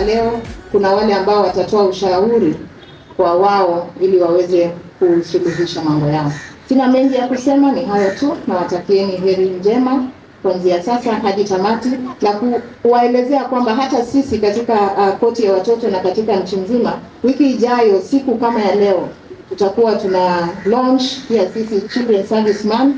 hapa leo, kuna wale ambao watatoa ushauri kwa wao ili waweze kusuluhisha mambo yao. Sina mengi ya kusema, ni hayo tu, na watakieni heri njema kuanzia sasa hadi tamati, na kuwaelezea kwamba hata sisi katika koti ya watoto na katika nchi nzima, wiki ijayo siku kama ya leo tutakuwa tuna launch pia sisi Children Service Month,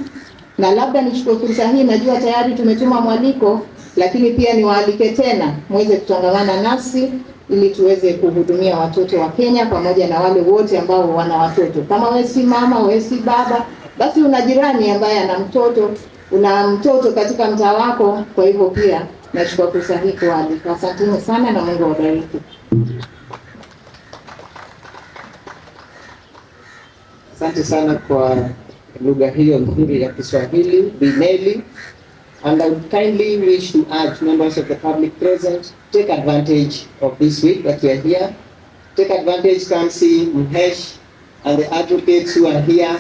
na labda nichukue fursa hii, najua tayari tumetuma mwaliko, lakini pia niwaalike tena muweze kutangamana nasi ili tuweze kuhudumia watoto wa Kenya pamoja na wale wote ambao wana watoto. Kama wewe si mama, wewe si baba, basi una jirani ambaye ana mtoto, una mtoto katika mtaa wako. Kwa hivyo pia nachukua fursa hii kualika. Asanteni sana na Mungu awabariki. Asante sana kwa lugha hiyo nzuri ya Kiswahili, Bineli. And I would kindly wish to urge members of the public present, take advantage of this week that we are here. Take advantage, come see Mhesh and the advocates who are here.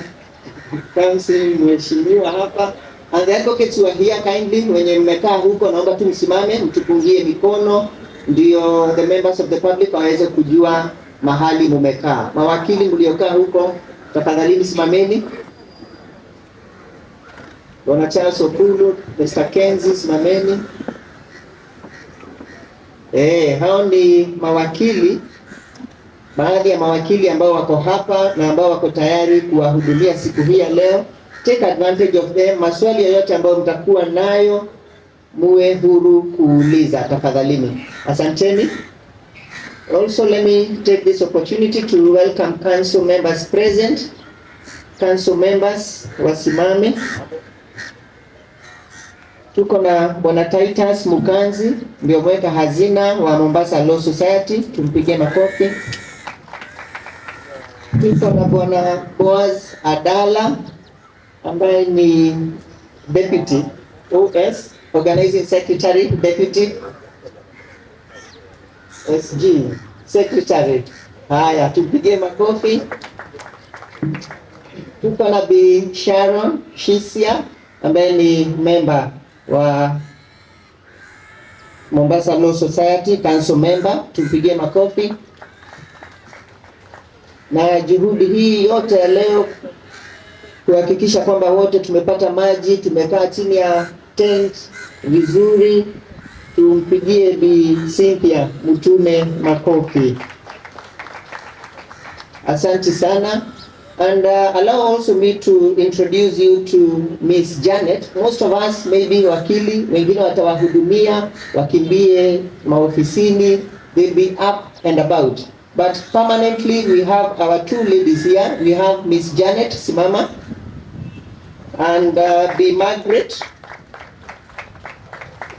Come see Mheshimiwa hapa. And the advocates who are here, kindly, wenye mmekaa huko, naomba tu msimame, mtupungie mikono, ndio the members of the public waweze kujua mahali mumekaa. Mawakili mliokaa huko, tafadhali msimameni. Bwana Charles Okulu, Mr. Kenzi, simameni. Hao ni mawakili, baadhi ya mawakili ambao wako hapa na ambao wako tayari kuwahudumia siku hii ya leo. Take advantage of them. Maswali yoyote ambayo mtakuwa nayo muwe huru kuuliza tafadhalini. Asanteni. Also, let me take this opportunity to welcome council members present. Council members wasimame. Tuko na Bwana Titus Mukanzi, ndio mweka hazina wa Mombasa Law Society, tumpige makofi. Tuko na Bwana Boaz Adala ambaye ni Deputy OS, Organizing Secretary, Deputy SG Secretary. Haya, tumpige makofi. Tuko na Bi Sharon Shisia ambaye ni member wa Mombasa Law Society, council member, tupigie makofi. Na juhudi hii yote ya leo kuhakikisha kwamba wote tumepata maji, tumekaa chini ya tent vizuri, tumpigie Bi Cynthia Mutume makofi. Asante sana. And allow also me to introduce you to Miss Janet. Most of us maybe wakili, wengine watawahudumia, wakimbie maofisini, they'll be up and about. But permanently we have our two ladies here. We have Miss Janet Simama and Bi Margaret.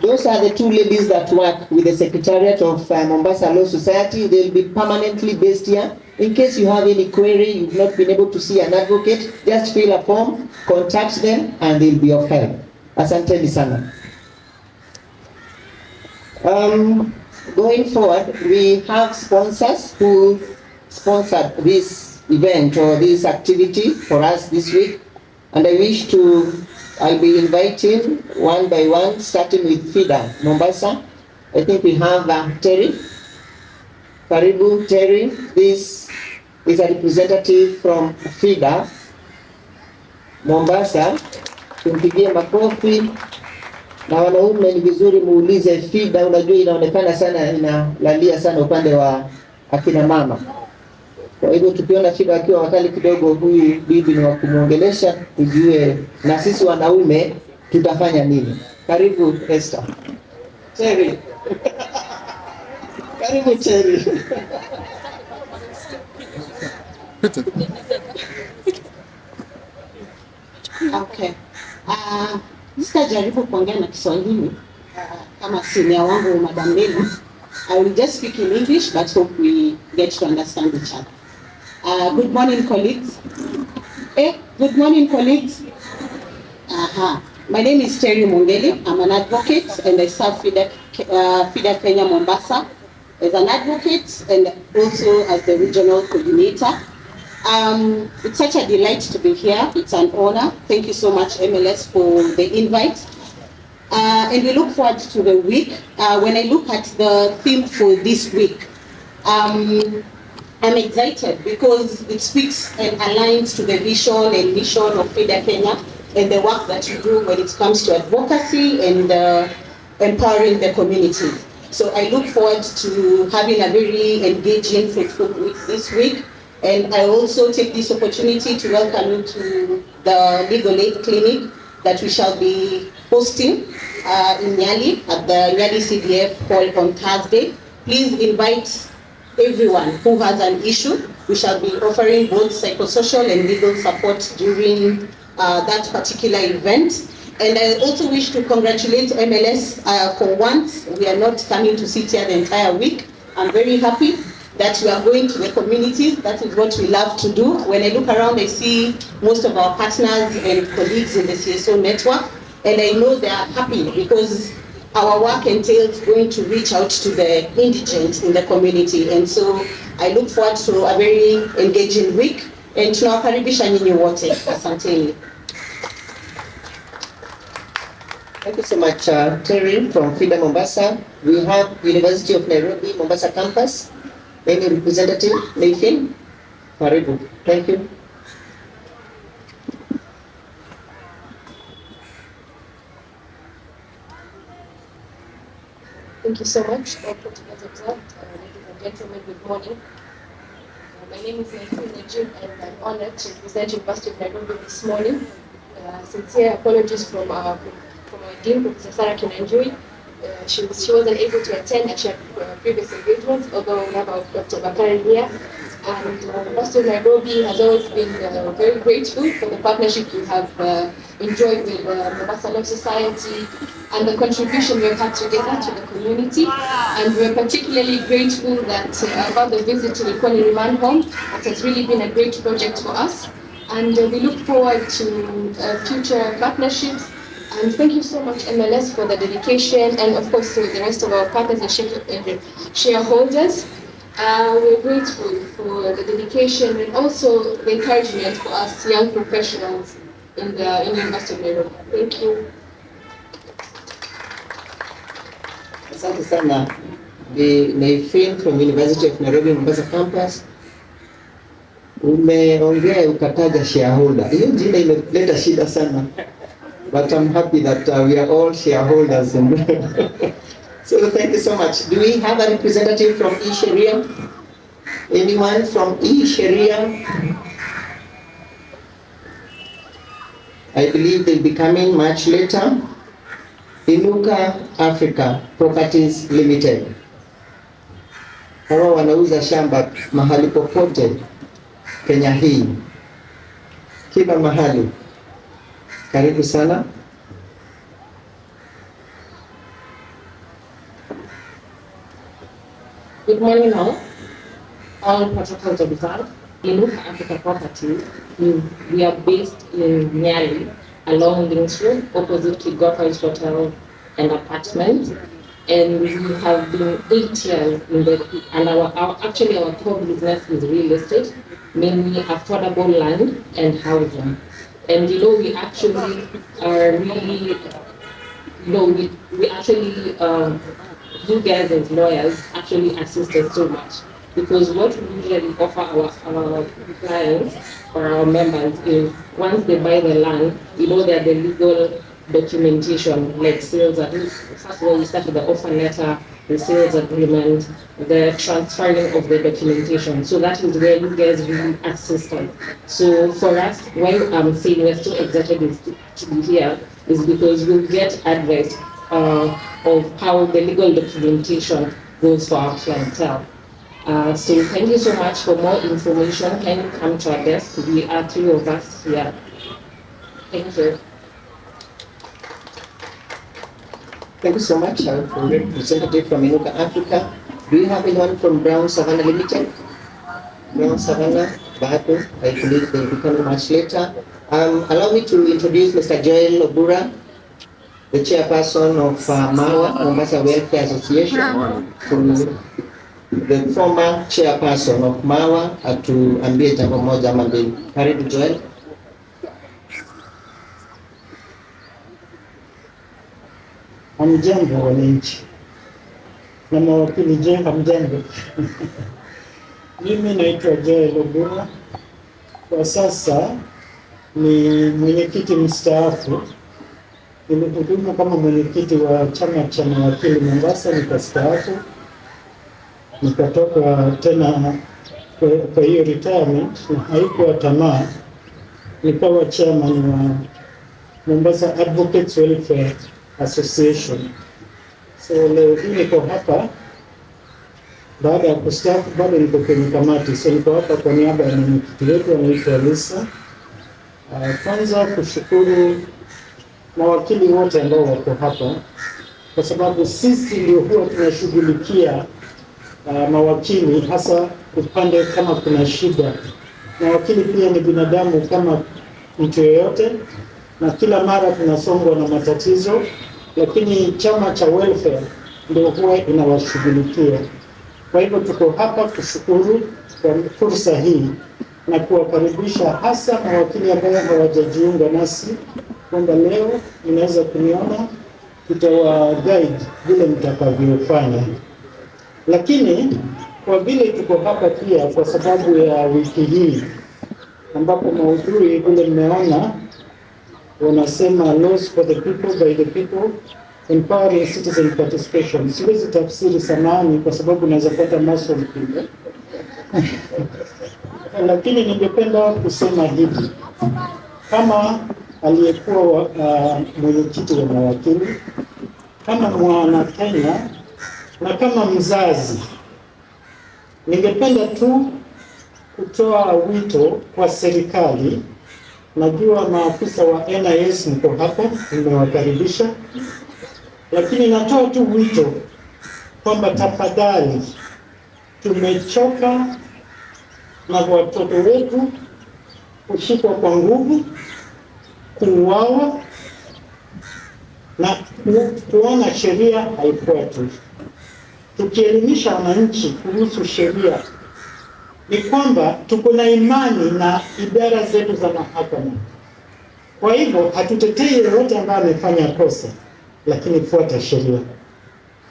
Those are the two ladies that work with the Secretariat of Mombasa Law Society. They'll be permanently based here. In case you have any query, you've not been able to see an advocate, just fill a form, contact them, and they'll be of help. Asanteni sana. Going forward, we have sponsors who sponsored this event or this activity for us this week. And I'll be inviting one by one, starting with FIDA Mombasa. I think we have Terry. Karibu Terry. This is a representative from FIDA Mombasa. Tumpigie makofi. Na wanaume ni vizuri muulize FIDA, unajua inaonekana sana inalalia sana upande wa akina mama. Kwa hivyo tukiona FIDA akiwa wakali kidogo, huyu bibi ni wa kumuongelesha, tujue na sisi wanaume tutafanya nini. Karibu Esther. Terry. Karibu Terry. Okay. Sitajaribu kuongea na Kiswahili kama senior wangu Madam Bella. I will just speak in English, but hope we get to understand each other. Good morning, colleagues. Good morning, colleagues. My name is Terry Mongeli. I'm an advocate and I serve FIDA Kenya Mombasa as an advocate and also as the regional coordinator. It's such a delight to be here. It's an honor. Thank you so much, MLS, for the invite. And we look forward to the week. When I look at the theme for this week, I'm excited because it speaks and aligns to the vision and mission of FIDA Kenya and the work that you do when it comes to advocacy and empowering the community. So I look forward to having a very engaging, fruitful week this week. And I also take this opportunity to welcome you to the Legal Aid Clinic that we shall be hosting in Nyali at the Nyali CDF hall on Thursday. Please invite everyone who has an issue. We shall be offering both psychosocial and legal support during that particular event. And I also wish to congratulate MLS for once. We are not coming to sit here the entire week. I'm very happy that we are going to the communities. That is what we love to do. When I look around, I see most of our partners and colleagues in the CSO network, and I know they are happy because our work entails going to reach out to the indigent in the community. And so I look forward to a very engaging week. And tunawakaribisha nyinyi wote. Asanteni. Thank you so much, Terry from FIDA Mombasa. We have University of Nairobi, Mombasa campus. Any representative? Nathan? Karibu. Thank you. Thank you so much. Ladies and gentlemen, good morning. My name is Najib and I'm honored to represent University of Nairobi this morning. Sincere apologies from our dean, Professor Sarah Kinanjui. She wasn't able to attend and she had previous engagements, although we have our Dr. Bakari here. And University of Nairobi has always been very grateful for the partnership we have enjoyed with Mombasa Law Society and the contribution we've had together to the community. And we're particularly grateful that about the visit to the Kwani Remand Home. It has really been a great project for us. And we look forward to future partnerships. And thank you so much, MLS, for the dedication, and of course to the rest of our partners and shareholders. We're grateful for the dedication and also the encouragement for us young professionals in the University of Nairobi. Thank you. Asante sana. The Naifin from University of Nairobi, Mombasa campus. Umeongea ukataja shareholder. Hiyo jina imeleta shida sana. But I'm happy that we are all shareholders. So thank you so much. Do we have a representative from E-Sharia? Anyone from E-Sharia? I believe they'll be coming much later. Inuka Africa Properties Limited. Hawa wanauza shamba mahali popote Kenya hii. Kila mahali. Karibu sana. Good morning all protocols observed. Inuka Africa Properties, we are based in Nyali, along Links Road, opposite to Goffers Hotel and Apartments. And we have been 8 years in the, and our core business is real estate, mainly affordable land and housing. And we actually are really, we actually, you guys as lawyers actually assist us so much, because what we usually offer our clients or our members is once they buy the land, they're the legal documentation, like sales. First of all, we start with the offer letter, the sales agreement, the transferring of the documentation. So that is where you guys really assist us. So for us, why I'm saying we're so excited to be here is because we'll get advice of how the legal documentation goes for our clientele. So thank you so much. For more information, can you come to our desk? We are 3 of us here. Thank you. Thank you so much. I'm a representative from Inuka Africa. Do you have anyone from Brown Savannah Limited? Brown Savannah, Bato, I believe they'll be coming much later. Allow me to introduce Mr. Joel Obura, the chairperson of MAWA, Mombasa Welfare Association, to the former chairperson of MAWA, atuambie jambo moja ama mbili. Karibu Joel. Hamjambo wananchi na mawakili, je, hamjambo? Mimi naitwa Joel Obura, kwa sasa ni mwenyekiti mstaafu. Nilihudumu kama mwenyekiti wa chama cha mawakili Mombasa, nikastaafu, nikatoka tena kwa hiyo retirement, na haikuwa tamaa, nikawa chairman wa Mombasa Advocates Welfare Association. So leo hii niko hapa baada ya kustaafu, bado niko kwenye kamati. So niko hapa kwa niaba ya mwenyekiti wetu anaitwa Lisa. Kwanza kushukuru mawakili wote ambao wako hapa, kwa sababu sisi ndio huwa tunashughulikia mawakili, hasa upande kama kuna shida. Mawakili pia ni binadamu kama mtu yeyote, na kila mara tunasongwa na matatizo, lakini chama cha welfare ndio huwa inawashughulikia. Kwa hivyo tuko hapa kushukuru kwa fursa hii na kuwakaribisha hasa mawakili ambao hawajajiunga nasi, kwamba leo mnaweza kuniona, tutawa guide vile mtakavyofanya. Lakini kwa vile tuko hapa pia kwa sababu ya wiki hii ambapo maudhui vile mmeona wanasema laws for the people by the people empowering citizen participation. Siwezi tafsiri samani kwa sababu naweza pata maso mpinde. Lakini ningependa kusema hivi, kama aliyekuwa mwenyekiti wa mawakili, kama mwana Kenya na kama mzazi, ningependa tu kutoa wito kwa serikali. Najua maafisa wa NIS mko hapa, nimewakaribisha, lakini natoa tu wito kwamba tafadhali, tumechoka na watoto wetu kushikwa kwa nguvu, kuuawa na kuona sheria haifuatwi. Tukielimisha wananchi kuhusu sheria, ni kwamba tuko na imani na idara zetu za mahakama. Kwa hivyo hatutetei yeyote ambaye amefanya kosa, lakini fuata sheria.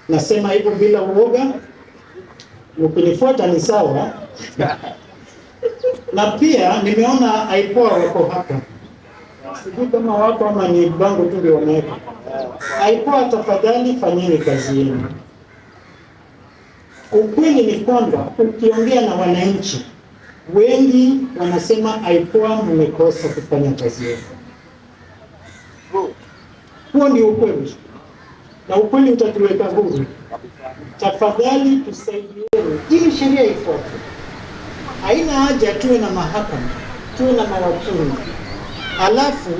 Nasema hivyo bila uoga, mkinifuata ni sawa. Na pia nimeona aipoa wako hapa, sijui kama wako ama ni bango tu ndio wameweka. Aipoa, tafadhali fanyeni kazi yenu. Ukweli ni kwamba ukiongea na wananchi wengi wanasema aipoa, mmekosa kufanya kazi yenu. Huo ndio ukweli, na ukweli utatuweka huru. Tafadhali tusaidieni ili sheria ifuatwe. Haina haja tuwe na mahakama, tuwe na mawakili, alafu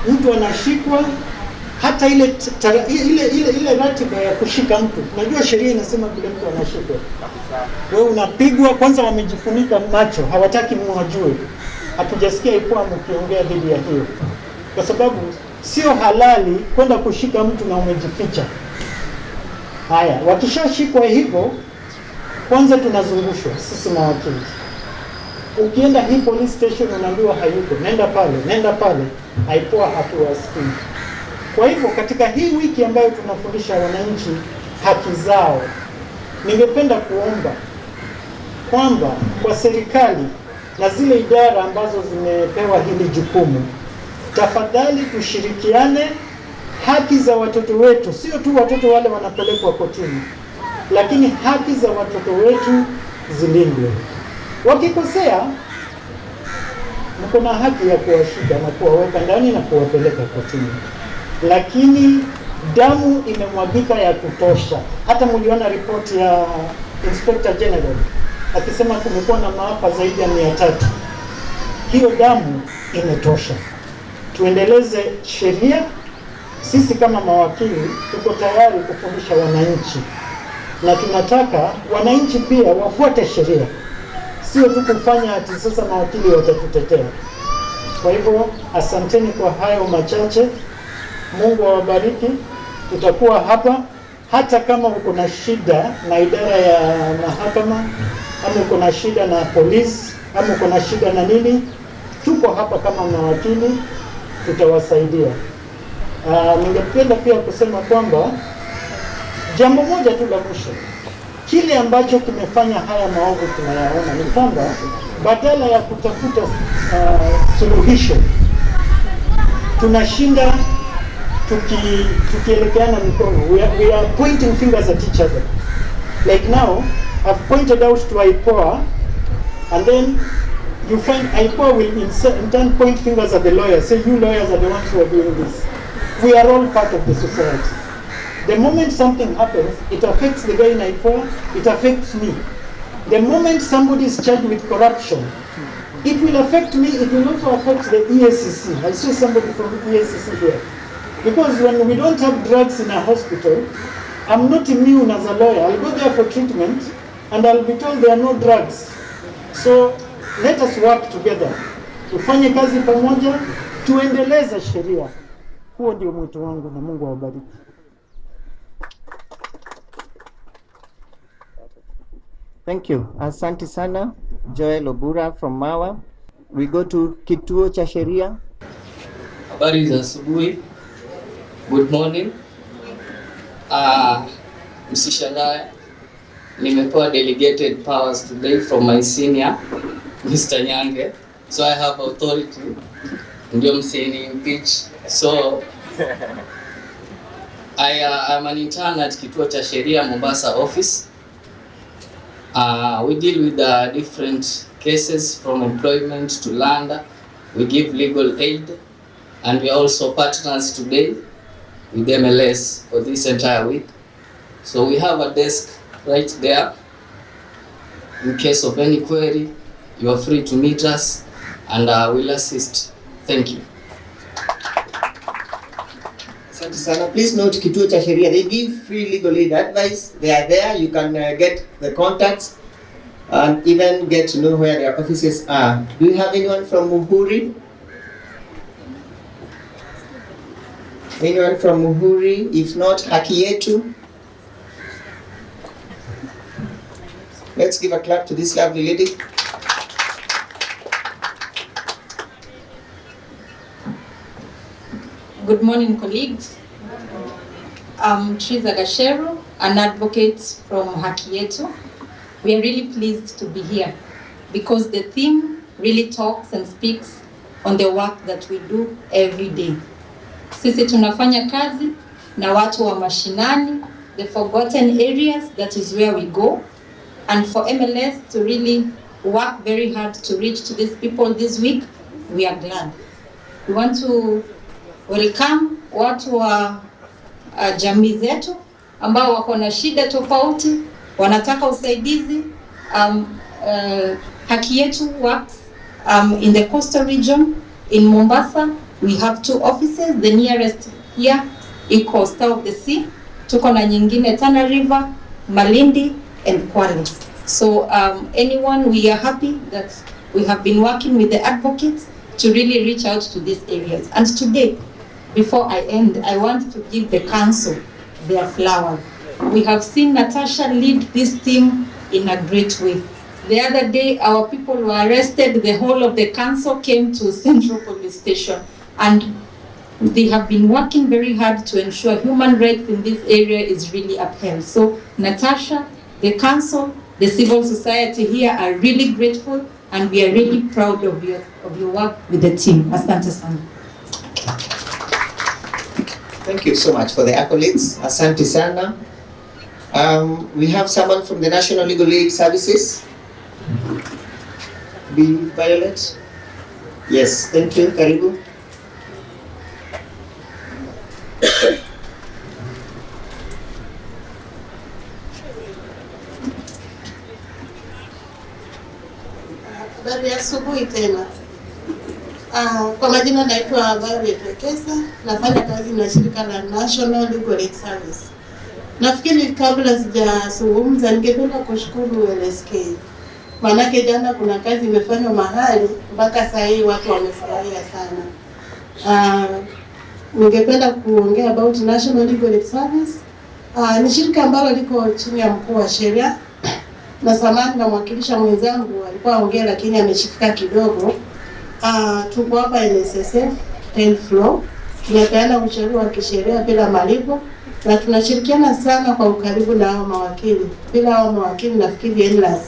mtu anashikwa. Hata ile ratiba ya kushika mtu, unajua sheria inasema vile mtu anashikwa, wewe unapigwa. Kwanza wamejifunika macho, hawataki muwajue. Hatujasikia ikuwa mkiongea dhidi ya hiyo, kwa sababu sio halali kwenda kushika mtu na umejificha. Haya, wakishashikwa hivyo, kwanza tunazungushwa sisi mawakili. Ukienda hii police station unaambiwa hayuko, nenda pale, haipoa hatuwasikii. Kwa hivyo katika hii wiki ambayo tunafundisha wananchi haki zao, ningependa kuomba kwamba kwa serikali na zile idara ambazo zimepewa hili jukumu, tafadhali tushirikiane. Haki za watoto wetu, sio tu watoto wale wanapelekwa kotini, lakini haki za watoto wetu zilindwe. Wakikosea, mko na haki ya kuwashika na kuwaweka ndani na kuwapeleka kotini. Lakini damu imemwagika ya kutosha. Hata mliona ripoti ya Inspector General akisema kumekuwa na maafa zaidi ya 300. Hiyo damu imetosha. Tuendeleze sheria. Sisi kama mawakili tuko tayari kufundisha wananchi, na tunataka wananchi pia wafuate sheria, sio tu kufanya ati sasa mawakili watatutetea. Kwa hivyo asanteni kwa hayo machache. Mungu awabariki. Tutakuwa hapa hata kama uko na shida na idara ya mahakama, ama uko na shida na polisi, ama uko na shida na nini, tuko hapa kama mawakili, tutawasaidia. Ningependa pia kusema kwamba jambo moja tu la mwisho, kile ambacho kimefanya haya maovu tunayaona ni kwamba badala ya kutafuta suluhisho, tunashinda tukielekeana mikono. We are pointing fingers at each other. Like now, I've pointed out to IPOA, and then you find IPOA will in turn point fingers at the lawyers, say you lawyers are the ones who are doing this. We are all part of the society. The moment something happens, it affects the guy in IPOA, it affects me. The moment somebody is charged with corruption, it will affect me, it will also affect the EACC. I saw somebody from the EACC here. Because when we don't have drugs in a hospital, I'm not immune as a lawyer. I'll go there for treatment and I'll be told there are no drugs. So let us work together. Tufanye kazi pamoja, tuendeleze sheria. Huo ndio mwito wangu na Mungu awabariki. Thank you. Asante sana, Joel Obura from Mawa. We go to kituo cha sheria. Habari za asubuhi. Good morning. Msishangae, nimepewa delegated powers today from my senior, Mr. Nyange. So I have authority. Ndio msini impeach. So I'm an intern at kituo cha sheria Mombasa office. We deal with different cases from employment to land. We give legal aid, and we are also partners today with MLS for this entire week. So we have a desk right there. In case of any query, you are free to meet us, and we'll assist. Thank you. Asante sana. Please note kituo cha sheria, they give free legal aid advice. They are there. You can get the contacts and even get to know where their offices are. Do you have anyone from Muhuri? Anyone from Muhuri? If not, Haki Yetu. Let's give a clap to this lovely lady. Good morning, colleagues. I'm Triza Gashero, an advocate from Haki Yetu. We are really pleased to be here because the theme really talks and speaks on the work that we do every day. Sisi tunafanya kazi na watu wa mashinani, the forgotten areas, that is where we go. And for MLS to really work very hard to reach to these people this week, we are glad. We want to welcome watu wa jamii zetu ambao wako na shida tofauti, wanataka usaidizi. Haki Yetu works in the coastal region in Mombasa. We have 2 offices, the nearest here iko Star of the Sea, tuko na nyingine Tana River, Malindi and Kwale. So anyone, we are happy that we have been working with the advocates to really reach out to these areas. And today, before I end, I want to give the council their flowers. We have seen Natasha lead this team in a great way. The other day, our people were arrested. The whole of the council came to Central Police Station, and they have been working very hard to ensure human rights in this area is really upheld. So Natasha, the council, the civil society here are really grateful, and we are really proud of your work with the team. Asante sana. Thank you so much for the accolades. Asante sana. We have someone from the National Legal Aid Services. Be Violet. Yes, thank you. Karibu. Habari ya asubuhi tena. Kwa majina naitwa Violet Wekesa, nafanya kazi na shirika la National Legal Aid Service. Nafikiri kabla sijazungumza ningependa kushukuru LSK. Maanake jana kuna kazi imefanywa mahali mpaka sasa hivi watu wamefurahia sana. Ningependa kuongea about National Legal Aid Service. Ni shirika ambalo liko chini ya mkuu wa sheria. Na samani na mwakilisha mwenzangu alikuwa ongea lakini ameshikika kidogo. Tuko hapa NSSF 10th floor. tunapeana ushauri wa kisheria bila malipo, na tunashirikiana sana kwa ukaribu na hao mawakili. Bila hao mawakili nafikiri endless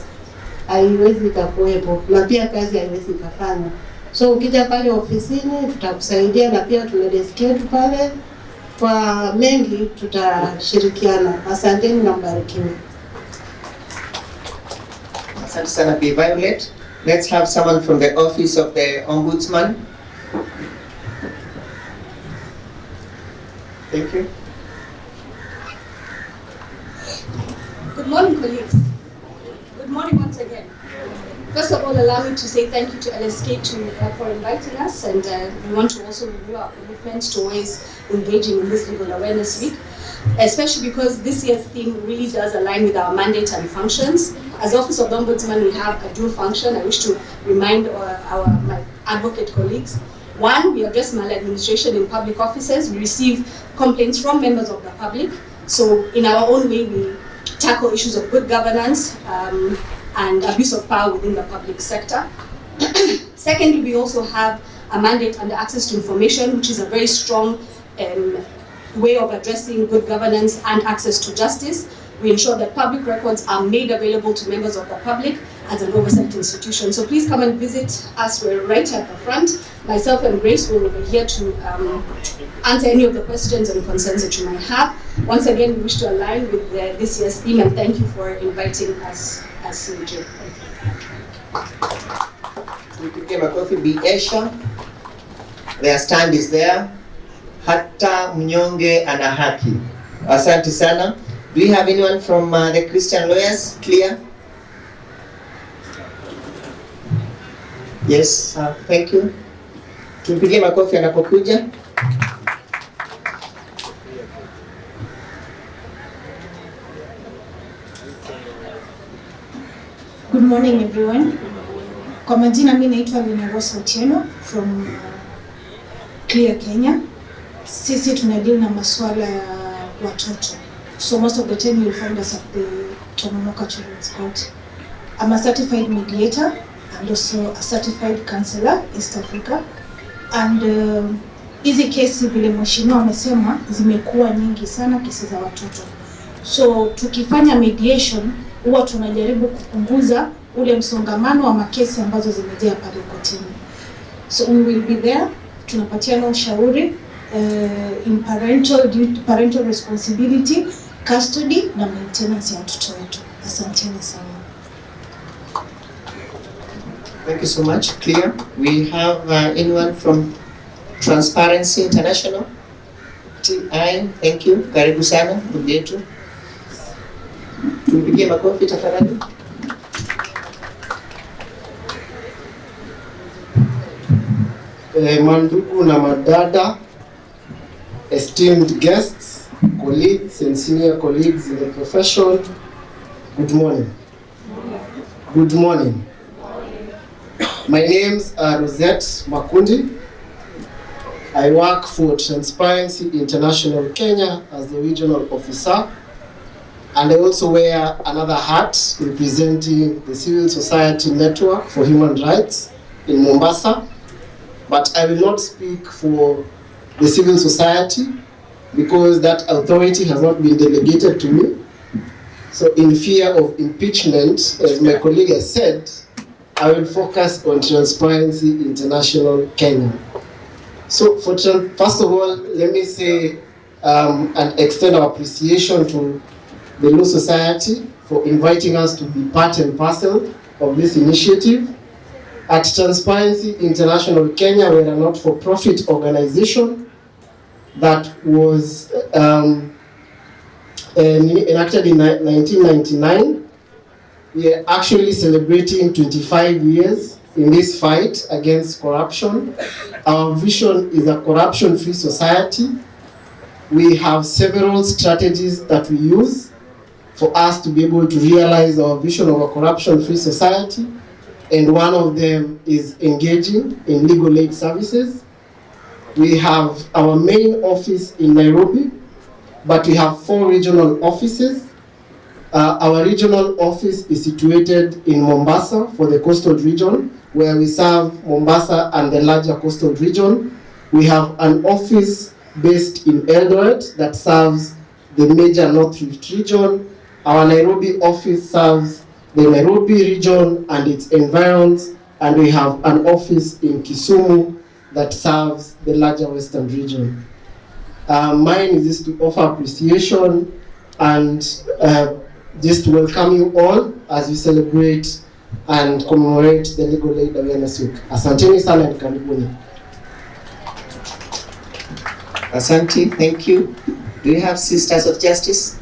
haiwezi ikakuwepo, na pia kazi haiwezi ikafanya. So ukija pale ofisini tutakusaidia, na pia tuna desk yetu pale, kwa mengi tutashirikiana. Asanteni na mbarikiwe. Asante sana Bi Violet. Let's have someone from the office of the Ombudsman. Thank you. Good morning, colleagues. Good morning once again. First of all, allow me to say thank you to LSK for inviting us, and we want to also review our commitment towards engaging in this legal awareness week, especially because this year's theme really does align with our mandate and functions. As Office of the Ombudsman, we have a dual function. I wish to remind my advocate colleagues. One, we address maladministration in public offices. We receive complaints from members of the public. So in our own way, we tackle issues of good governance and abuse of power within the public sector. Secondly, we also have a mandate under access to information, which is a very strong way of addressing good governance and access to justice. We ensure that public records are made available to members of the public as an oversight institution. So please come and visit us. We're right at the front. Myself and Grace will be here to answer any of the questions and concerns that you might have. Once again, we wish to align with this year's theme, and thank you for inviting us as CBD. Tupige makofi Bi Esha. Their stand is there. Hata mnyonge ana haki. Asante sana. Do we have anyone from the Christian lawyers? Clear? Yes, thank you. Tupige makofi anapokuja. Good morning everyone. Kwa majina mimi naitwa Lina Rosa Otieno from Clear Kenya. Sisi tunadeal na masuala ya watoto. So most of the time you'll find us at the Tononoka Children's Court. I'm a certified mediator and also a certified counselor East Africa. And hizi kesi vile mheshimiwa amesema zimekuwa nyingi sana, kesi za watoto. So tukifanya mediation huwa tunajaribu kupunguza ule msongamano wa makesi ambazo zimejaa pale kotini. So we will be there, tunapatiana ushauri in parental responsibility, custody na maintenance ya watoto wetu. Asanteni sana. Thank you so much. Clear. We have anyone from Transparency International? TI, thank you. Karibu sana ndugu yetu. Tupigie makofi tafadhali. Mandugu na madada, esteemed guests, colleagues and senior colleagues in the profession, good morning. Good morning. My names are Rosette Makundi. I work for Transparency International Kenya as the regional officer, and I also wear another hat representing the Civil Society Network for Human Rights in Mombasa. But I will not speak for the civil society because that authority has not been delegated to me. So in fear of impeachment, as my colleague has said, I will focus on Transparency International Kenya. So first of all, let me say and extend our appreciation to the Law Society for inviting us to be part and parcel of this initiative. At Transparency International Kenya, we're a not-for-profit organization that was enacted in 1999. We are actually celebrating 25 years in this fight against corruption. Our vision is a corruption-free society. We have several strategies that we use for us to be able to realize our vision of a corruption-free society. And one of them is engaging in legal aid services. We have our main office in Nairobi, but we have 4 regional offices. Our regional office is situated in Mombasa for the coastal region, where we serve Mombasa and the larger coastal region. We have an office based in Eldoret that serves the major North Rift region. Our Nairobi office serves the Nairobi region and its environs, and we have an office in Kisumu that serves the larger Western region. Mine is just to offer appreciation and just to welcome you all as we celebrate and commemorate the Legal Aid Awareness Week. Asanteni sana and karibuni. Asante, thank you. Do you have Sisters of Justice?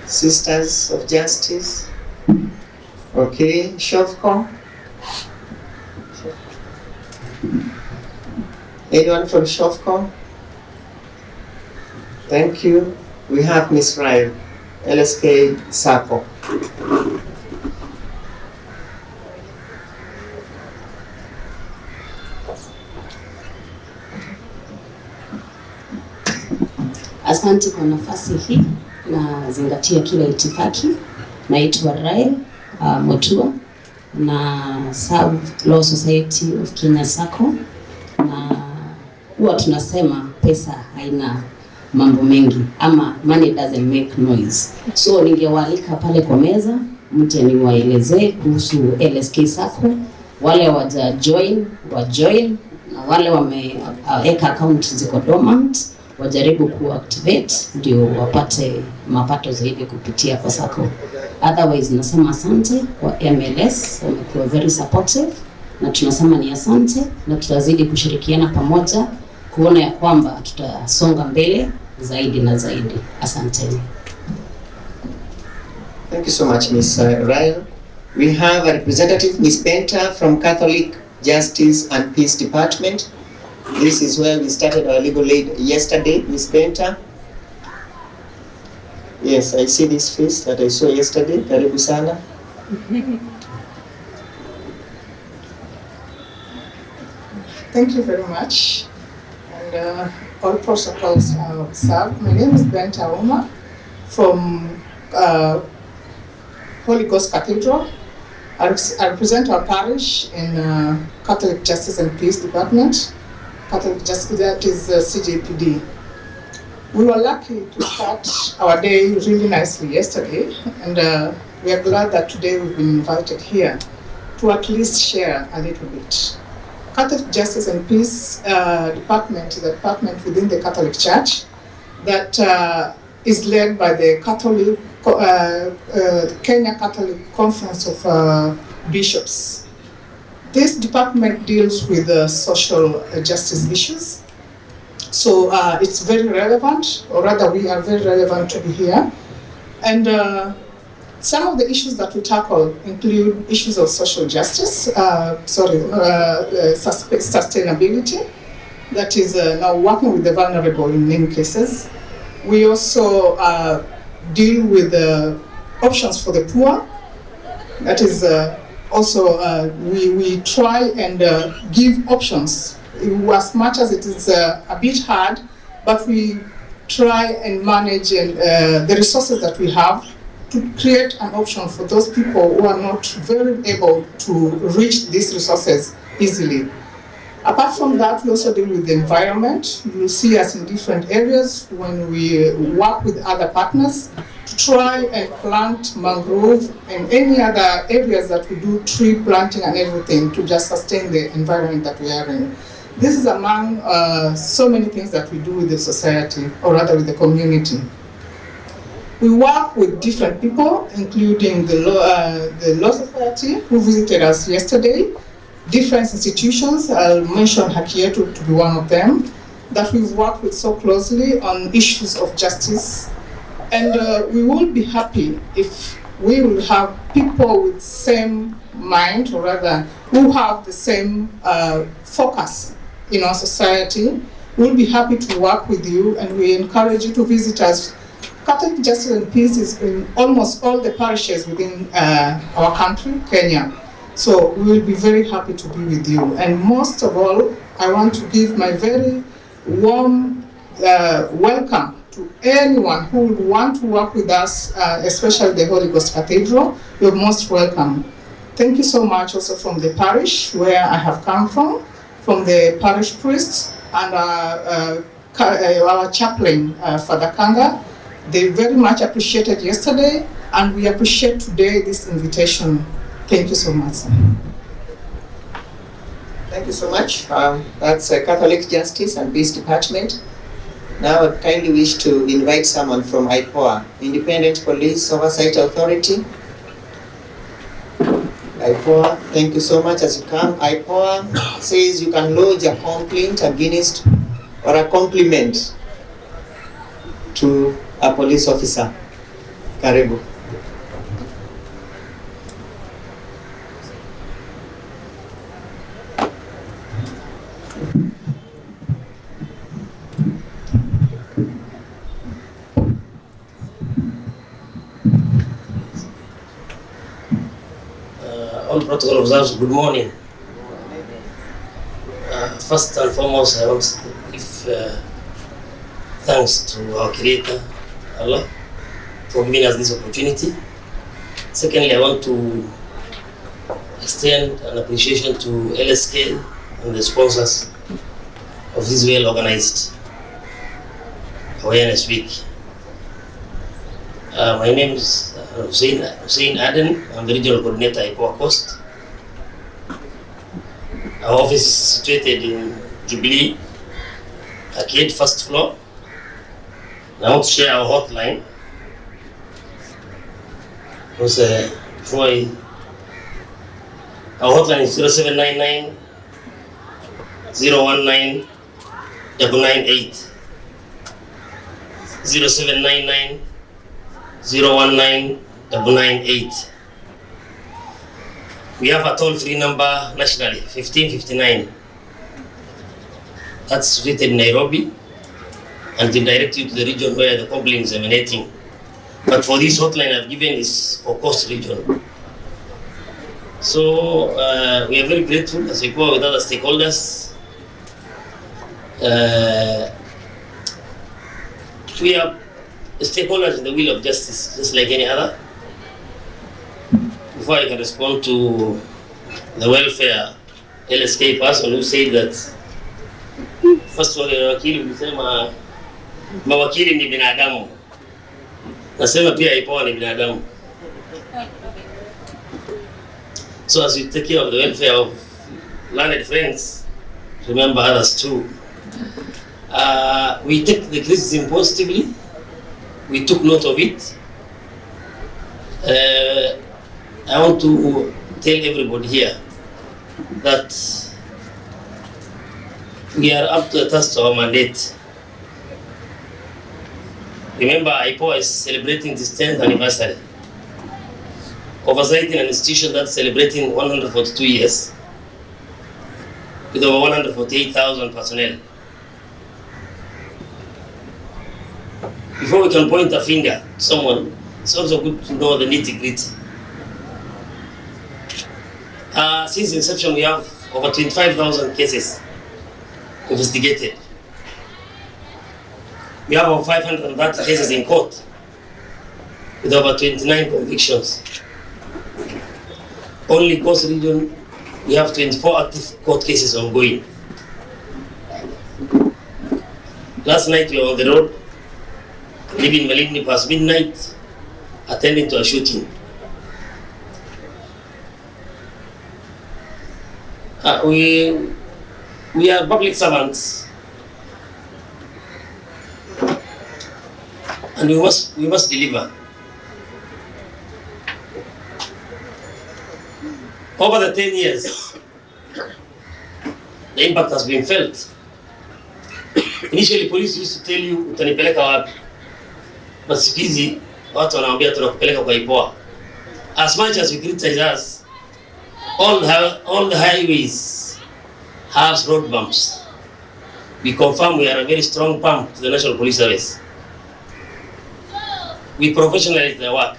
Sisters of Justice? Okay, Shofco? Anyone from Shofco? Thank you. We have Miss Ryan, LSK Sacco. Asante kwa nafasi hii na zingatia kila itifaki. Naitwa Rael Motua na serve Law Society of Kenya Sacco, na huwa tunasema pesa haina mambo mengi, ama money doesn't make noise. So ningewaalika pale kwa meza mje niwaelezee kuhusu LSK Sacco. Wale waja join wa join, na wale wameweka account ziko dormant wajaribu kuactivate ndio wapate mapato zaidi kupitia kwa Sacco. Otherwise nasema asante kwa MLS, wamekuwa very supportive na tunasema ni asante, na tutazidi kushirikiana pamoja kuona ya kwamba tutasonga mbele zaidi na zaidi. Asanteni. Thank you so much, Ms. Ryan. We have a representative, Ms. Benta from Catholic Justice and Peace Department. This is where we started our legal aid yesterday. Ms. Benta. Yes, I see this face that I saw yesterday. Karibu sana. Thank you very much. And all protocols are observed. My name is Benta Uma from Holy Ghost Cathedral. I represent our parish in Catholic Justice and Peace Department. Catholic Justice, that is CJPD. We were lucky to start our day really nicely yesterday, and we are glad that today we've been invited here to at least share a little bit. Catholic Justice and Peace Department is a department within the Catholic Church that is led by the Kenya Catholic Conference of Bishops. This department deals with social justice issues. So it's very relevant, or rather we are very relevant to be here. And some of the issues that we tackle include issues of social justice, sustainability, that is now working with the vulnerable in many cases. We also deal with options for the poor, that is also, we try and give options as much as it is a bit hard, but we try and manage the resources that we have to create an option for those people who are not very able to reach these resources easily. Apart from that, we also deal with the environment. You will see us in different areas when we work with other partners to try and plant mangrove and any other areas that we do tree planting and everything to just sustain the environment that we are in. This is among so many things that we do with the society, or rather with the community. We work with different people, including the Law Society, who visited us yesterday, different institutions, I'll mention Hakietu to be one of them, that we've worked with so closely on issues of justice. And we will be happy if we will have people with same mind, or rather, who have the same focus in our society. We'll be happy to work with you, and we encourage you to visit us. Catholic Justice and Peace is in almost all the parishes within our country, Kenya. So we will be very happy to be with you. And most of all, I want to give my very warm welcome to anyone who would want to work with us, especially the Holy Ghost Cathedral. You're most welcome. Thank you so much also from the parish where I have come from. from the parish priest and our chaplain, Father Kanga. They very much appreciated yesterday, and we appreciate today this invitation. Thank you so much. Thank you so much. That's Catholic Justice and Peace Department. Now I kindly wish to invite someone from IPOA, Independent Police Oversight Authority. IPOA, thank you so much as you come. IPOA says you can lodge a complaint against or a compliment to a police officer. Karibu. All protocol observers, good morning. First and foremost, I want to give thanks to our Creator, Allah, for giving us this opportunity. Secondly, I want to extend an appreciation to LSK and the sponsors of this well-organized Awareness Week. My name is Hussein Aden. I'm the regional coordinator at IPOA Coast. Our office is situated in Jubilee Arcade, first floor. I want to share our hotline. Because our hotline is 0799 019 998. 0799 019 998. We have a toll-free number nationally, 1559. That's situated in Nairobi, and they direct you to the region where the complaint is emanating. But for this hotline I've given is for Coast region. So we are very grateful as we go with other stakeholders. We are stakeholders in the wheel of justice, just like any other. Before I can respond to the welfare LSK person who said that, first of all, wakili ulisema mawakili ni binadamu. Nasema pia IPOA ni binadamu. So as you take care of the welfare of learned friends, remember others too. We take the criticism positively. We took note of it. I want to tell everybody here that we are up to the task of our mandate. Remember, IPOA is celebrating this 10th anniversary, oversighting an institution that's celebrating 142 years with over 148,000 personnel. Before we can point a finger to someone, it's also good to know the nitty-gritty. Since inception, we have over 25,000 cases investigated. We have over 530 cases in court with over 29 convictions. Only Coast region, we have 24 active court cases ongoing. Last night we were on the road, leaving Malindi past midnight, attending to a shooting. We are public servants, and we must deliver. Over the 10 years, the impact has been felt. Initially, police used to tell you, utanipeleka wapi? But siku hizi, watu wanaambia tunakupeleka kwa IPOA. As much as we criticize us, all the highways have road bumps. We confirm we are a very strong pump to the National Police Service. We professionalize their work.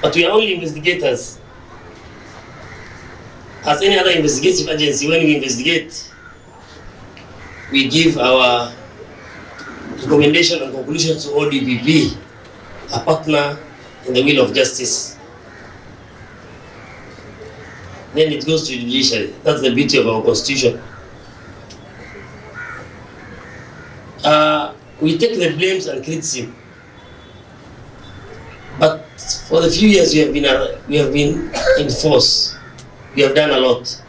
But we are only investigators. As any other investigative agency, when we investigate, we give our recommendation and conclusion to ODPP, a partner in the wheel of justice. then it goes to judiciary. That's the beauty of our constitution. We take the blames and criticism, but for the few years we have been in force. We have done a lot.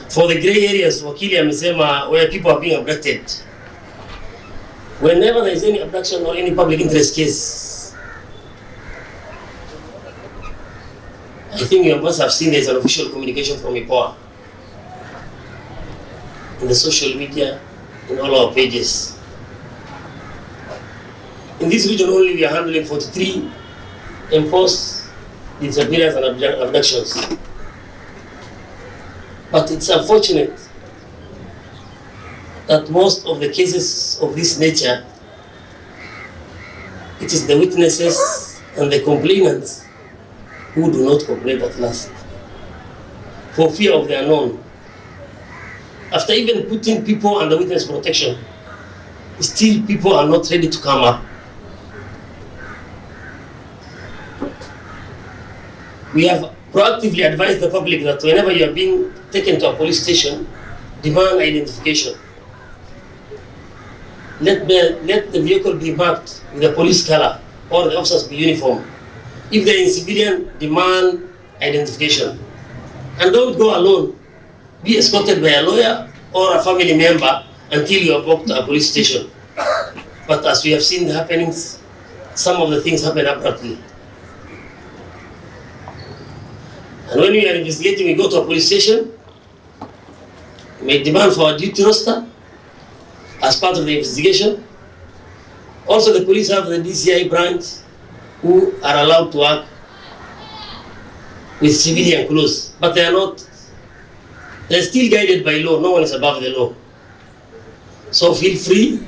For the gray areas, wakili amesema, where people are being abducted, whenever there is any abduction or any public interest case, I think you must have seen there's an official communication from IPOA in the social media, in all our pages. In this region only, we are handling 43 enforced disappearance and abductions. But it's unfortunate that most of the cases of this nature, it is the witnesses and the complainants who do not cooperate at last, for fear of the unknown. After even putting people under witness protection, still people are not ready to come up. We have proactively advised the public that whenever you are being taken to a police station, demand identification. Let the vehicle be marked with a police color or the officers be uniform. If they are in civilian, demand identification. And don't go alone. Be escorted by a lawyer or a family member until you are walked to a police station. But as we have seen the happenings, some of the things happen abruptly. And when we are investigating, we go to a police station, we make demand for a duty roster as part of the investigation. Also, the police have the DCI branch who are allowed to work with civilian clothes, but they are still guided by law. No one is above the law. So feel free,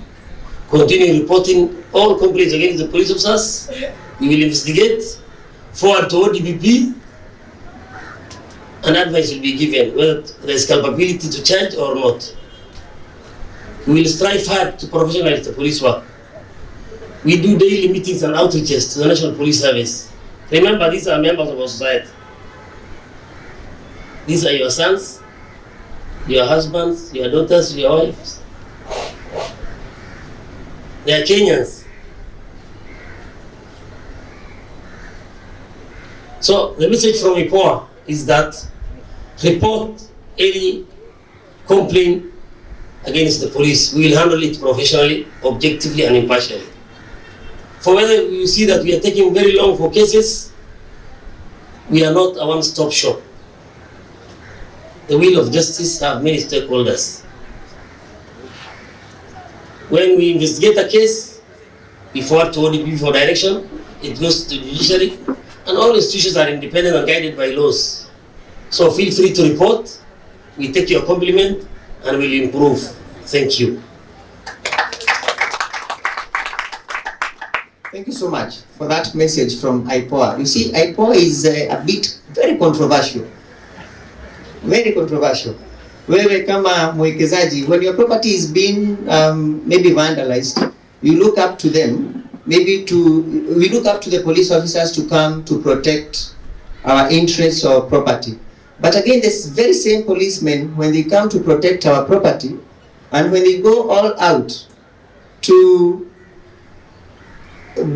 continue reporting all complaints against the police officers. We will investigate, forward to ODPP, and advice will be given whether there is culpability to charge or not. We will strive hard to professionalize the police work. We do daily meetings and outreaches to the National Police Service. Remember, these are members of our society. These are your sons, your husbands, your daughters, your wives. They are Kenyans. So the message from IPOA is that report any complaint against the police. We will handle it professionally, objectively, and impartially. For whether you see that we are taking very long for cases, we are not a one-stop shop. The wheel of justice have many stakeholders. When we investigate a case, we forward to ODP for direction, it goes to the judiciary, and all institutions are independent and guided by laws. So feel free to report. We take your compliment and will improve. Thank you. Thank you so much for that message from IPOA. You see, IPOA is a bit very controversial. Very controversial. Wewe kama mwekezaji, when your property is being maybe vandalized, you look up to them, we look up to the police officers to come to protect our interests or property. But again, this very same policemen, when they come to protect our property, and when they go all out to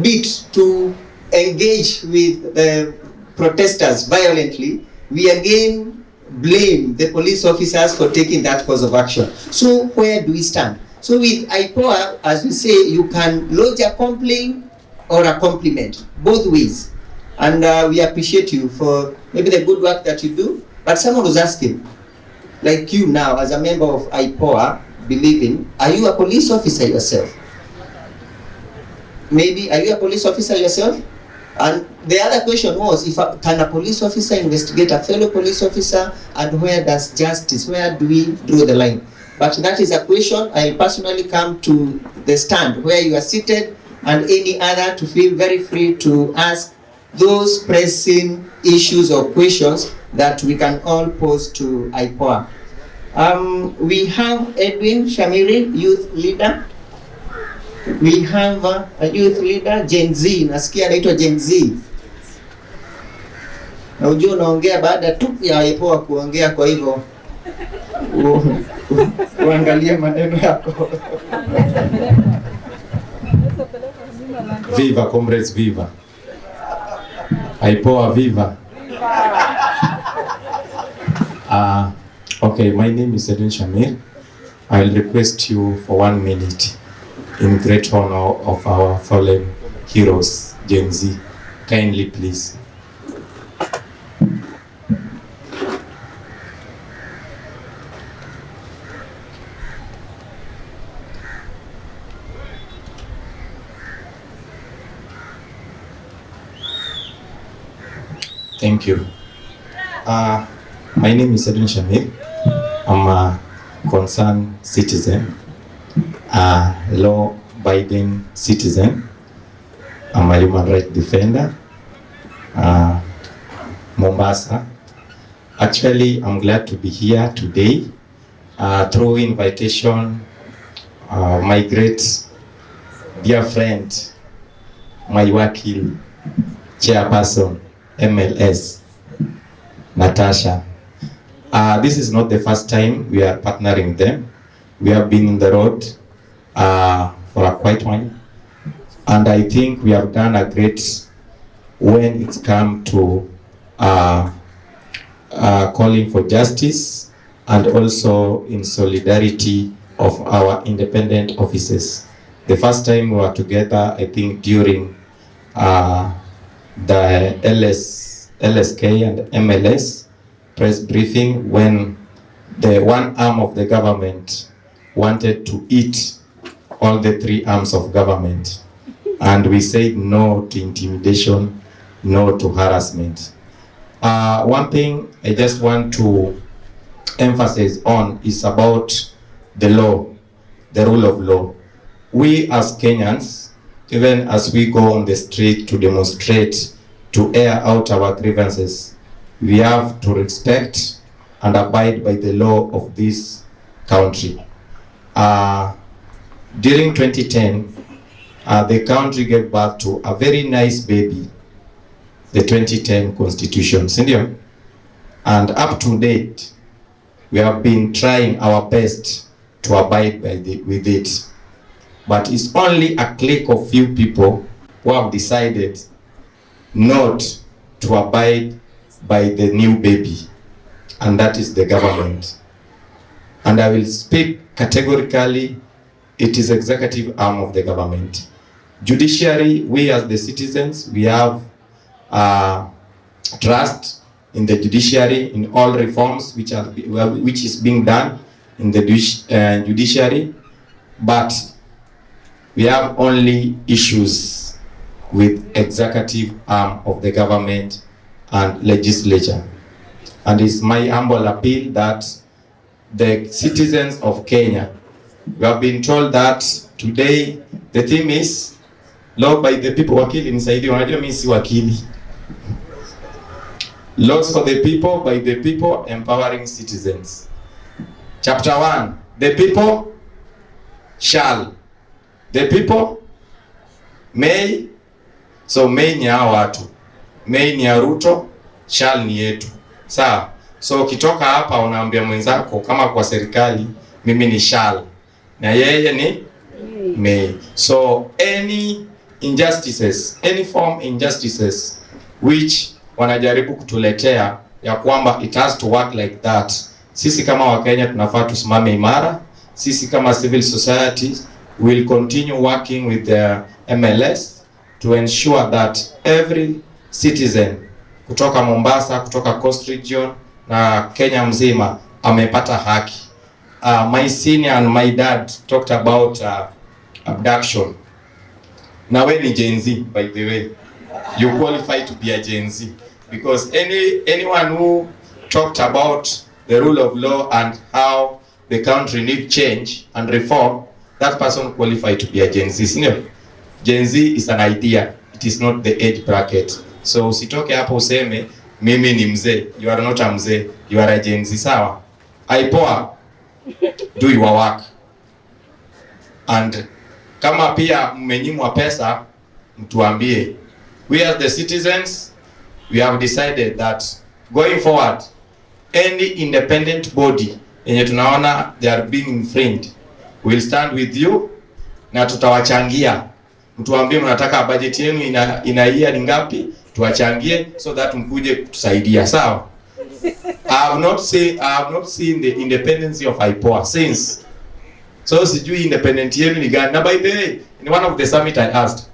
beat, to engage with the protesters violently, we again blame the police officers for taking that course of action. So where do we stand? So with IPOA, as we say, you can lodge a complaint or a compliment, both ways. And we appreciate you for maybe the good work that you do. But someone was asking, like you now, as a member of IPOA, believing, are you a police officer yourself? Maybe, are you a police officer yourself? And the other question was, can a police officer investigate a fellow police officer, and where does justice, where do we draw the line? But that is a question. I personally come to the stand where you are seated, and any other to feel very free to ask those pressing issues or questions that we can all pose to IPOA. We have Edwin Shamiri, youth leader. We have a youth leader, Gen Z, nasikia anaitwa Gen Z. Na ujue unaongea baada tu ya IPOA kuongea, kwa hivyo uangalie maneno yako. Viva comrades, viva. IPOA viva. Okay, my name is Edwin Shamir. I'll request you for 1 minute in great honor of our fallen heroes, Gen Z. Kindly, please. Thank you. My name is Edwin Shamir. I'm a concerned citizen, a law-abiding citizen. I'm a human rights defender, Mombasa. Actually, I'm glad to be here today through invitation. My great dear friend, my wakil, chairperson, MLS, Natasha. This is not the first time we are partnering them. We have been in the road for a quite while, and I think we have done a great when it's come to calling for justice and also in solidarity of our independent offices. The first time we were together, I think during the LSK and MLS press briefing, when the one arm of the government wanted to eat all the 3 arms of government, and we said no to intimidation, no to harassment. One thing I just want to emphasize on is about the law, the rule of law. We as Kenyans, even as we go on the street to demonstrate, to air out our grievances, we have to respect and abide by the law of this country. During 2010, the country gave birth to a very nice baby, the 2010 Constitution, and up to date, we have been trying our best to abide by with it. But it's only a clique of few people who have decided not to abide by the new baby, and that is the government. And I will speak categorically, it is executive arm of the government. Judiciary, we as the citizens, we have trust in the judiciary, in all reforms which is being done in the judiciary, but we have only issues with executive arm of the government and legislature. And it's my humble appeal that the citizens of Kenya, we have been told that today the theme is law by the people. Wakili nisaidie, unajua mimi si wakili. Laws for the people, by the people, empowering citizens. Chapter 1, the people shall. The people may. So may ni hao watu. May ni ya Ruto, shall ni yetu. Sawa. So ukitoka hapa unaambia mwenzako kama kwa serikali mimi ni shall na yeye ni may. So any injustices, any form injustices which wanajaribu kutuletea ya kwamba it has to work like that. Sisi kama Wakenya tunafaa tusimame imara. Sisi kama civil society will continue working with the MLS to ensure that every citizen kutoka Mombasa, kutoka Coast Region na Kenya mzima amepata haki. My senior and my dad talked about abduction. Now when ni Gen Z, by the way, you qualify to be a Gen Z because anyone who talked about the rule of law and how the country need change and reform, that person qualified to be a Gen Z. Gen Z is an idea, it is not the age bracket. So usitoke hapo useme mimi ni mzee. You are not a mzee, you are a Gen Z. Sawa? IPOA, do your work. And kama pia mmenyimwa pesa, mtuambie. We as the citizens, we have decided that going forward, any independent body yenye tunaona they are being infringed, we'll stand with you na tutawachangia. Mtuambie mnataka budget yenu ina year ni ngapi, tuwachangie so that mkuje kutusaidia. Sawa? I have not seen the independence of IPOA since. So sijui independent yenu ni gani. Na by the way, in one of the summit I asked,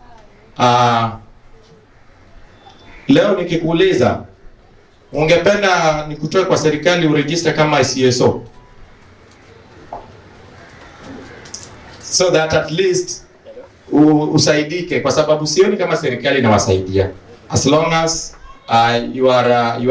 leo nikikuuliza ungependa nikutoe kwa serikali uregister kama CSO, so that at least usaidike, kwa sababu sioni kama serikali inawasaidia. As long as you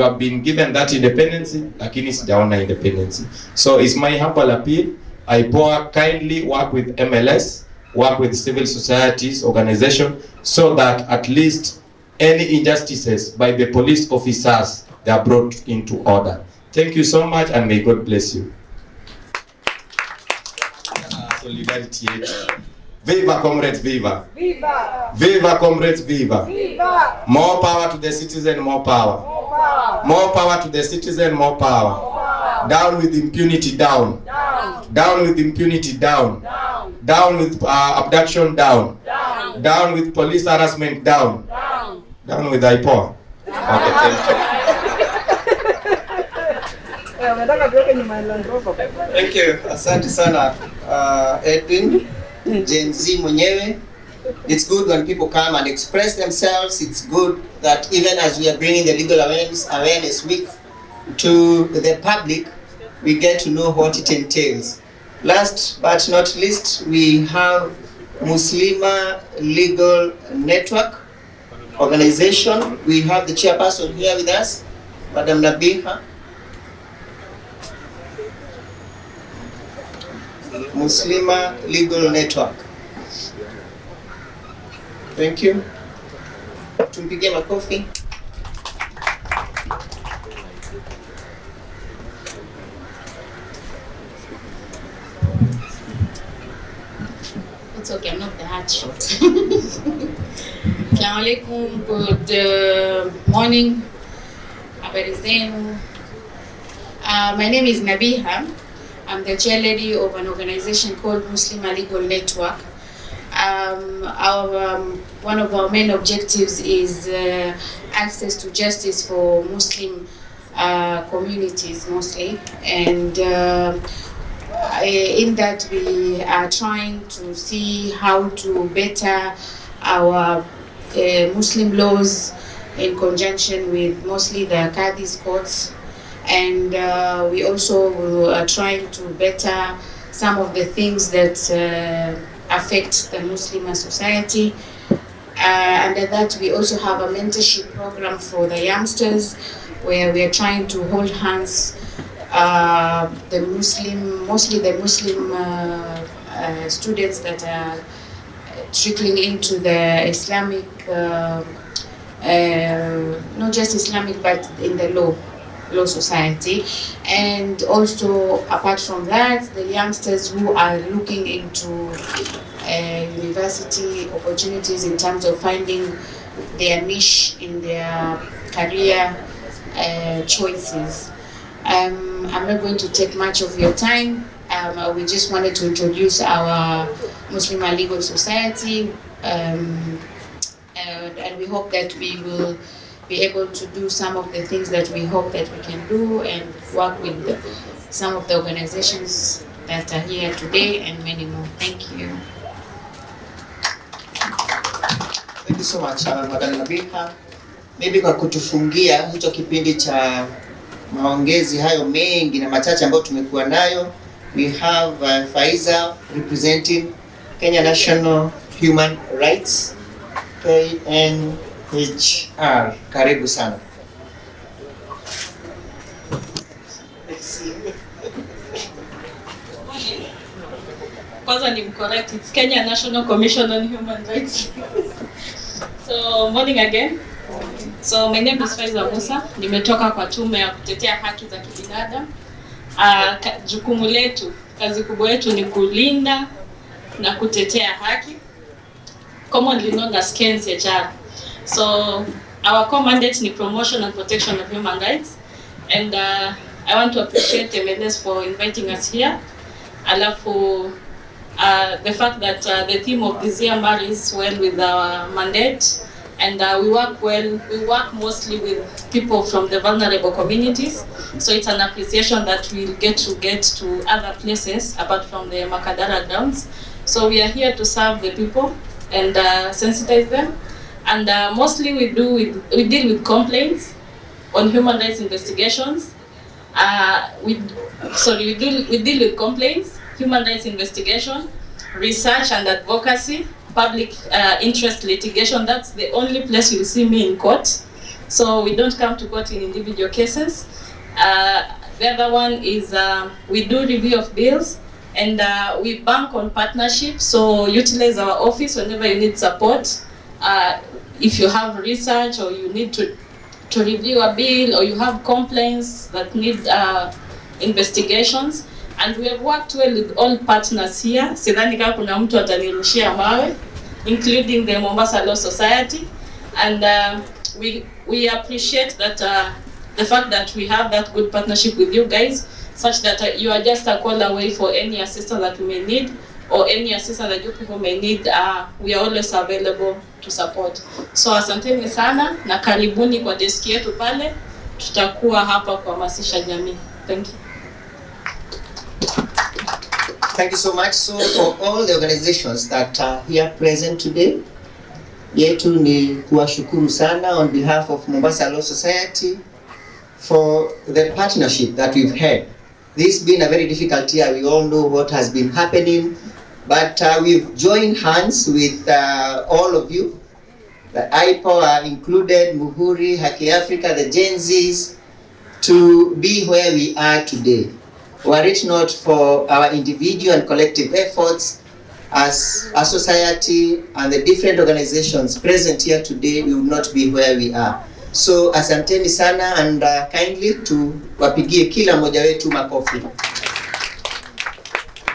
have been given that independence, lakini sijaona independence. So it's my humble appeal, IPOA kindly work with MLS, work with civil societies organization, so that at least any injustices by the police officers, they are brought into order. Thank you so much and may God bless you. Solidarity. Viva comrades, viva. Viva. Viva comrades, viva. Viva. More power to the citizen, more power. More power. More power to the citizen, more power. More power. Down with impunity, down. Down. Down with impunity, down. Down. Down with abduction, down. Down. Down with police harassment, down. Down. Down with IPOA. Okay, thank you. Thank you. Asante sana Edwin, Gen Z mwenyewe. It's good when people come and express themselves. It's good that even as we are bringing the legal awareness week to the public, we get to know what it entails. Last but not least, we have Muslima Legal Network organization. We have the chairperson here with us, Madam Nabiha. Muslima Legal Network. Thank you. Tumpigie makofi. It's okay, I'm not that short. Assalamu alaikum, good morning. Habari zenu. My name is Nabiha. I'm the chair lady of an organization called Muslima Legal Network. One of our main objectives is access to justice for Muslim communities mostly, and in that we are trying to see how to better our Muslim laws in conjunction with mostly the Qadhi's courts, and we also are trying to better some of the things that affect the Muslim society. Under that, we also have a mentorship program for the youngsters, where we are trying to hold hands mostly the Muslim students that are trickling into the Islamic, not just Islamic, but in the law society. And also, apart from that, the youngsters who are looking into university opportunities in terms of finding their niche in their career choices. I'm not going to take much of your time. We just wanted to introduce our Muslim Legal Society, and we hope that we will be able to do some of the things that we hope that we can do, and work with some of the organizations that are here today and many more. Thank you. Thank you so much, Madam Nabiha. Maybe kwa kutufungia hicho kipindi cha maongezi hayo mengi na machache ambayo tumekuwa nayo, we have Faiza representing Kenya National Human Rights, KNHR. Karibu sana. Kwanza ni correct, it's Kenya National Commission on Human Rights. So, morning again. So, my name is Faiza Musa. Nimetoka kwa tume ya kutetea haki za kibinadamu. Jukumu letu, kazi kubwa yetu ni kulinda na kutetea haki, commonly known as KNHR. So, Our core mandate is promotion and protection of human rights. And I want to appreciate MLS for inviting us here. Alafu, the fact that the theme of this year marries well with our mandate, and we work mostly with people from the vulnerable communities, so it's an appreciation that we'll get to other places apart from the Makadara Grounds. So we are here to serve the people and sensitize them, and mostly we deal with complaints on human rights investigations. We deal with complaints, human rights investigation, research and advocacy, public interest litigation. That's the only place you'll see me in court. So we don't come to court in individual cases. The other one is we do review of bills, and we bank on partnerships. So utilize our office whenever you need support. If you have research or you need to review a bill, or you have complaints that need investigations. And we have worked well with all partners here. Sidhani kama kuna mtu atanirushia mawe, including the Mombasa Law Society. And we appreciate that the fact that we have that good partnership with you guys, such that you are just a call away for any assistance that you may need, or any assistance that you people may need. We are always available to support. So asanteni sana na karibuni kwa deski yetu pale. Tutakuwa hapa kuhamasisha jamii. Thank you. Thank you so much. So for all the organizations that are here present today, yetu ni kuwashukuru sana on behalf of Mombasa Law Society for the partnership that we've had. This has been a very difficult year. We all know what has been happening, but we've joined hands with all of you. The IPO are included, Muhuri, Haki Africa, the Gen Zs, to be where we are today. Were it not for our individual and collective efforts as a society and the different organizations present here today, we would not be where we are. So asanteni sana, and kindly to wapigie kila moja wetu makofi.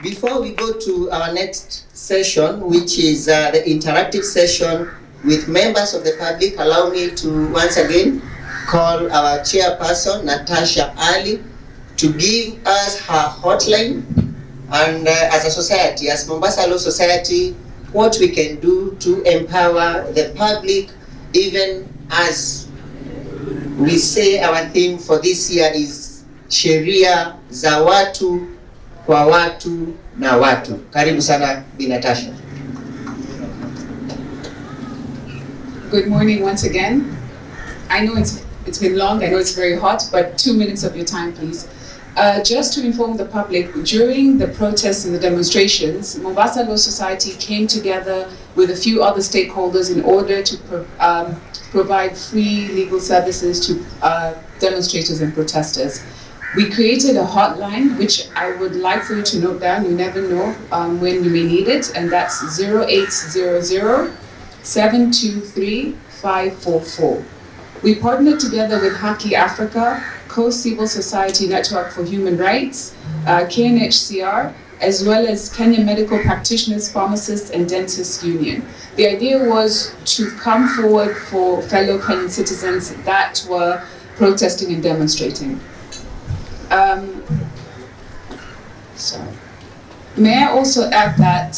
Before we go to our next session, which is the interactive session with members of the public, allow me to once again call our chairperson, Natasha Ali, to give us her hotline, and as a society, as Mombasa Law Society, what we can do to empower the public, even as we say our theme for this year is sheria za watu kwa watu na watu. Karibu sana Bi Natasha. Good morning once again. I know it's been long, I know it's very hot, but 2 minutes of your time, please. Just to inform the public, during the protests and the demonstrations, Mombasa Law Society came together with a few other stakeholders in order to provide free legal services to demonstrators and protesters. We created a hotline, which I would like for you to note down. You never know when you may need it, and that's 0800 723 544. We partnered together with Haki Africa, Co-Civil Society Network for Human Rights, KNHCR, as well as Kenya Medical Practitioners, Pharmacists and Dentists Union. The idea was to come forward for fellow Kenyan citizens that were protesting and demonstrating. May I also add that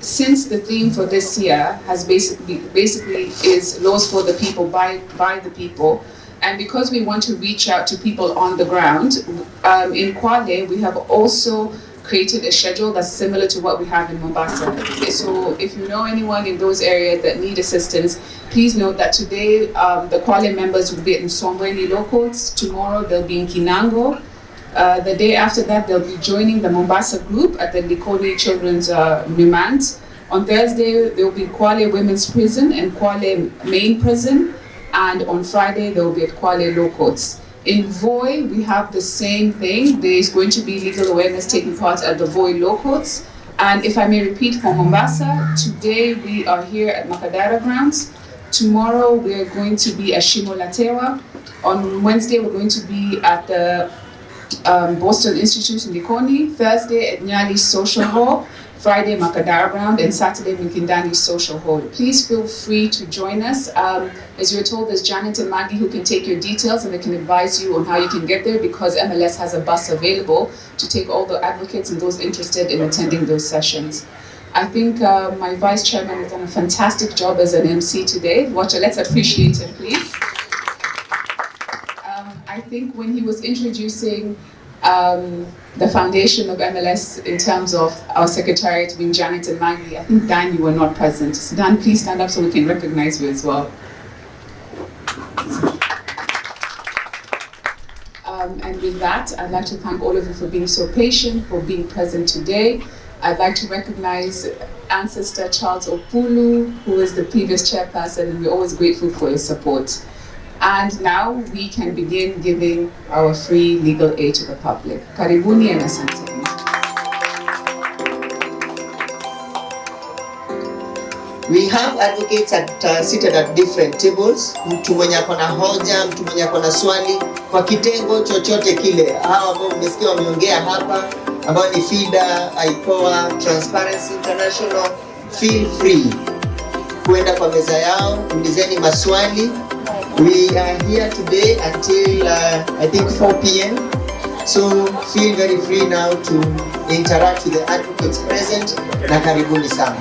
since the theme for this year has basically is laws for the people, by the people, and because we want to reach out to people on the ground, in Kwale we have also created a schedule that's similar to what we have in Mombasa. So if you know anyone in those areas that need assistance, please note that today the Kwale members will be in Sombweni Law Courts, tomorrow they'll be in Kinango, the day after that they'll be joining the Mombasa group at the Likoni Children's Remand. On Thursday they'll be Kwale Women's Prison and Kwale Main Prison, and on Friday they'll be at Kwale Law Courts. In Voi, we have the same thing. There is going to be legal awareness taking part at the Voi Law Courts. And if I may repeat for Mombasa, today we are here at Makadara Grounds. Tomorrow we are going to be at Shimolatewa. On Wednesday we're going to be at the Boston Institute in Likoni. Thursday at Nyali Social Hall. Friday Makadara Grounds, and Saturday Mikindani Social Hall. Please feel free to join us. As you were told, there's Janet and Maggie who can take your details and they can advise you on how you can get there, because MLS has a bus available to take all the advocates and those interested in attending those sessions. I think my vice chairman has done a fantastic job as an MC today. Watcher, let's appreciate him, please. I think when he was introducing the foundation of MLS in terms of our secretariat being Janet and Maggie, I think Dan, you were not present. So Dan, please stand up so we can recognize you as well. And with that, I'd like to thank all of you for being so patient, for being present today. I'd like to recognize Ancestor Charles Opulu, who is the previous chairperson, and we're always grateful for your support. And now we can begin giving our free legal aid to the public. Karibuni and asante. We have advocates seated at different tables. Mtu mwenye akona hoja, mtu mwenye akona swali kwa kitengo chochote kile. Hawa ambao mmesikia wameongea hapa, ambao ni FIDA, IPOA, Transparency International, feel free kuenda kwa meza yao, ulizeni maswali. We are here today until I think 4 p.m. So feel very free now to interact with the advocates present. Na karibuni sana.